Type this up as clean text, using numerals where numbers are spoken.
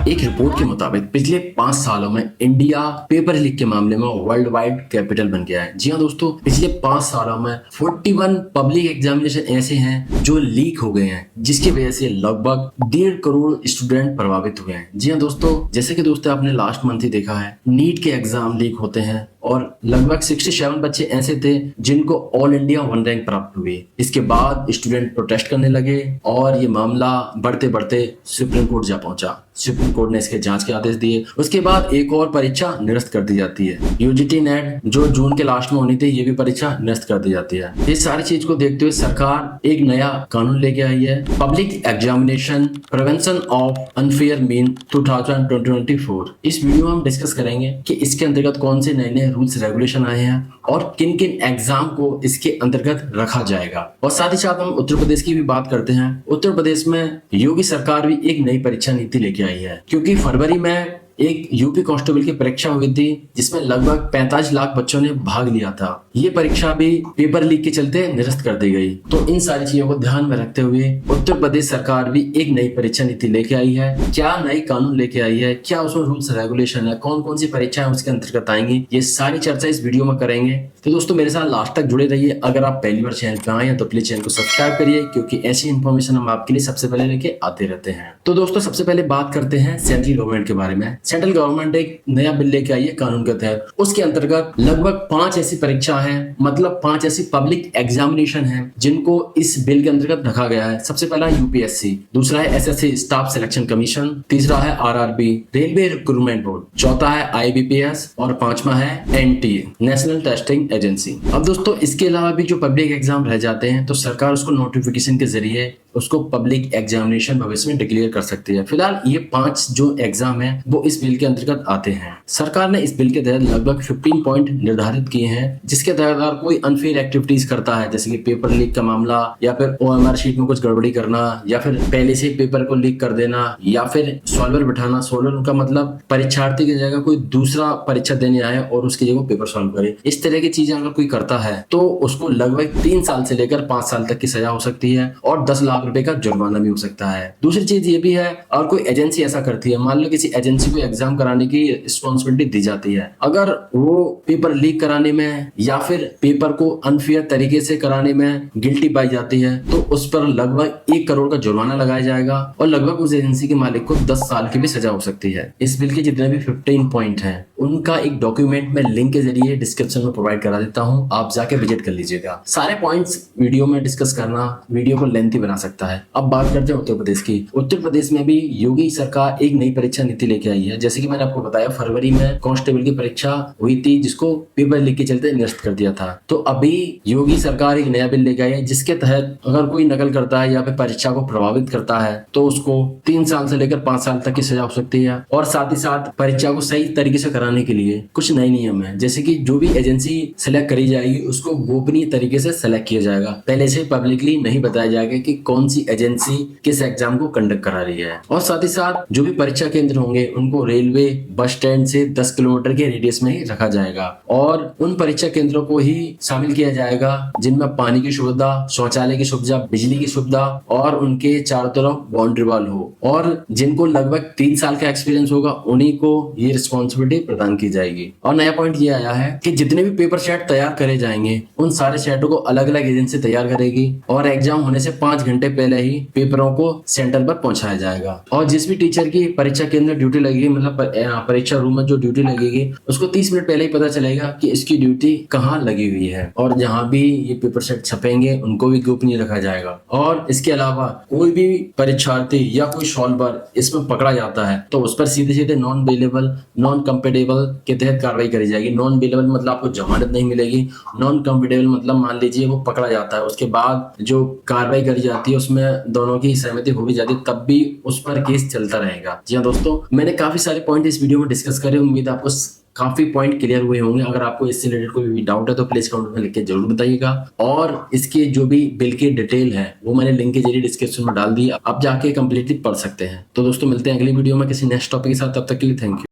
एक रिपोर्ट के मुताबिक पिछले 5 सालों में इंडिया पेपर लीक के मामले में वर्ल्ड वाइड कैपिटल बन गया है। जी हाँ दोस्तों, पिछले 5 सालों में 41 पब्लिक एग्जामिनेशन ऐसे हैं जो लीक हो गए हैं, जिसकी वजह से लगभग 1.5 करोड़ स्टूडेंट प्रभावित हुए हैं। जी हाँ दोस्तों, जैसे कि दोस्तों आपने लास्ट मंथ ही देखा है, नीट के एग्जाम लीक होते हैं और लगभग 67 बच्चे ऐसे थे जिनको ऑल इंडिया 1 रैंक प्राप्त हुई। इसके बाद स्टूडेंट प्रोटेस्ट करने लगे और ये मामला बढ़ते बढ़ते सुप्रीम कोर्ट जा पहुंचा। सुप्रीम कोर्ट ने इसके जांच के आदेश दिए। उसके बाद एक और परीक्षा निरस्त कर दी जाती है, यूजीटी नेट, जो जून के लास्ट में होनी थी, ये भी परीक्षा निरस्त कर दी जाती है। इस सारी चीज को देखते हुए सरकार एक नया कानून लेके आई है, public examination prevention of unfair mean 2024। इस वीडियो में हम डिस्कस करेंगे कि इसके अंतर्गत कौन से नए नए रूल्स रेगुलेशन आए हैं और किन किन एग्जाम को इसके अंतर्गत रखा जाएगा। और साथ ही साथ हम उत्तर प्रदेश की भी बात करते हैं। उत्तर प्रदेश में योगी सरकार भी एक नई परीक्षा नीति लेके आई है, क्योंकि फरवरी में एक यूपी कांस्टेबल की परीक्षा हुई थी जिसमें लगभग 45 लाख बच्चों ने भाग लिया था। ये परीक्षा भी पेपर लीक के चलते निरस्त कर दी गई। तो इन सारी चीजों को ध्यान में रखते हुए उत्तर प्रदेश सरकार भी एक नई परीक्षा नीति लेके आई है। क्या नई कानून लेके आई है, क्या उसमें रूल्स रेगुलेशन है, कौन कौन सी परीक्षाएं उसके अंतर्गत आएंगी, ये सारी चर्चा इस वीडियो में करेंगे। तो दोस्तों मेरे साथ लास्ट तक जुड़े रहिए। अगर आप पहली बार चैनल पे आए हैं तो प्लीज चैनल को सब्सक्राइब करिए, क्योंकि ऐसी इन्फॉर्मेशन हम आपके लिए सबसे पहले लेके आते रहते हैं। तो दोस्तों सबसे पहले बात करते हैं सेंट्रल गवर्नमेंट के बारे में। सेंट्रल गवर्नमेंट एक नया बिल लेके आई है कानून के तहत। उसके अंतर्गत लगभग 5 ऐसी परीक्षा है, मतलब 5 ऐसी पब्लिक एग्जामिनेशन है जिनको इस बिल के अंतर्गत रखा गया है। सबसे पहला यूपीएससी, दूसरा है एसएससी स्टाफ सिलेक्शन कमीशन, तीसरा है आरआरबी रेलवे रिक्रूटमेंट बोर्ड, चौथा है आईबीपीएस और पांचवा है एनटीए नेशनल टेस्टिंग एजेंसी। अब दोस्तों इसके अलावा भी जो पब्लिक एग्जाम रह जाते हैं तो सरकार उसको नोटिफिकेशन के जरिए उसको पब्लिक एग्जामिनेशन भविष्य में डिक्लेयर कर सकती है। फिलहाल ये 5 जो एग्जाम है वो इस बिल के अंतर्गत आते हैं। सरकार ने इस बिल के तहत लगभग 15 पॉइंट निर्धारित किए हैं, जिसके तहत अगर कोई अनफेयर एक्टिविटीज करता है, जैसे कि पेपर लीक का मामला, या फिर ओएमआर शीट में कुछ गड़बड़ी करना, या फिर पहले से पेपर को लीक कर देना, या फिर सॉल्वर बिठाना। सॉल्वर का मतलब परीक्षार्थी की जगह कोई दूसरा परीक्षा देने आए और उसकी जगह पेपर सॉल्व करे। इस तरह की चीजें अगर कोई करता है तो उसको लगभग 3 साल से लेकर 5 साल तक की सजा हो सकती है और 10 लाख रुपए का जुर्माना भी हो सकता है। दूसरी चीज ये भी है, और कोई एजेंसी ऐसा करती है, मान लो किसी एजेंसी को एग्जाम कराने की रिस्पॉन्सिबिलिटी दी जाती है, अगर वो पेपर लीक कराने में या फिर पेपर को अनफेयर तरीके से कराने में गिल्टी पाई जाती है तो उस पर लगभग 1 करोड़ का जुर्माना लगाया जाएगा और लगभग उस एजेंसी के मालिक को 10 साल की भी सजा हो सकती है। इस बिल के जितने भी 15 पॉइंट हैं उनका एक डॉक्यूमेंट मैं लिंक के जरिए डिस्क्रिप्शन में प्रोवाइड करा देता हूं, आप जाके विजिट कर लीजिएगा। सारे पॉइंट्स वीडियो में डिस्कस करना वीडियो को लेंथी बना सकता है। अब बात करते हैं उत्तर प्रदेश की। उत्तर प्रदेश में भी योगी सरकार एक नई परीक्षा नीति लेके आई है। जैसे कि मैंने आपको बताया, फरवरी में कांस्टेबल की परीक्षा हुई थी जिसको पेपर लीक के चलते निरस्त कर दिया था। तो अभी योगी सरकार एक नया बिल लेके आई है जिसके तहत अगर कोई नकल करता है या फिर परीक्षा को प्रभावित करता है तो उसको 3 साल से लेकर 5 साल तक की सजा हो सकती है। और साथ ही साथ परीक्षा को सही तरीके से कराने के लिए कुछ नए नियम है, जैसे कि जो भी एजेंसी सिलेक्ट करी जाएगी उसको गोपनीय तरीके से सिलेक्ट किया जाएगा। पहले से पब्लिकली नहीं बताया जाएगा कि कौन सी एजेंसी किस एग्जाम को कंडक्ट करा रही है। और साथ ही साथ जो भी परीक्षा केंद्र होंगे उनको रेलवे बस स्टैंड से 10 किलोमीटर के रेडियस में ही रखा जाएगा और उन परीक्षा केंद्रों को ही शामिल किया जाएगा जिनमें पानी की सुविधा, शौचालय की सुविधा, बिजली की सुविधा और उनके चारों तरफ बाउंड्री वॉल हो, और जिनको लगभग 3 साल का एक्सपीरियंस होगा उन्हीं को ये रिस्पॉन्सिबिलिटी प्रदान की जाएगी। और नया पॉइंट ये आया है कि जितने भी पेपर सेट तैयार करे जाएंगे उन सारे सेटों को अलग अलग एजेंसी तैयार करेगी और एग्जाम होने से 5 घंटे पहले ही पेपरों को सेंटर पर पहुंचाया जाएगा। और जिस भी टीचर की परीक्षा केंद्र ड्यूटी लगेगी, मतलब परीक्षा रूम में जो ड्यूटी लगेगी, उसको 30 मिनट पहले ही पता चलेगा कि इसकी ड्यूटी कहाँ लगी हुई है। और जहाँ भी ये पेपर सेट छपेंगे उनको भी गोपनीय रखा जाएगा। और इसके अलावा कोई भी परीक्षार्थी या कोई सॉल्वर इसमें पकड़ा जाता है तो उस पर सीधे सीधे नॉन बेलेबल, नॉन कंपेटेबल के तहत कार्रवाई करी जाएगी। नॉन बेलेबल मतलब आपको जमानत नहीं मिलेगी, नॉन कंपेटेबल मतलब मान लीजिए वो पकड़ा जाता है, उसके बाद जो कार्रवाई करी जाती है उसमें दोनों की सहमति हो भी जाती है, तब भी उस पर केस चलता रहेगा। जी हाँ दोस्तों, मैंने काफी सारे पॉइंट इस वीडियो में डिस्कस करे, उम्मीद है आपको काफी पॉइंट क्लियर हुए होंगे। अगर आपको इससे रिलेटेड कोई भी डाउट है तो प्लीज कमेंट में लिख के जरूर बताइएगा। और इसके जो भी बिल की डिटेल है वो मैंने लिंक के जरिए डिस्क्रिप्शन में डाल दी, आप जाके कंप्लीटली पढ़ सकते हैं। तो दोस्तों मिलते हैं अगली वीडियो में किसी नेक्स्ट टॉपिक के साथ, तब तक के लिए थैंक यू।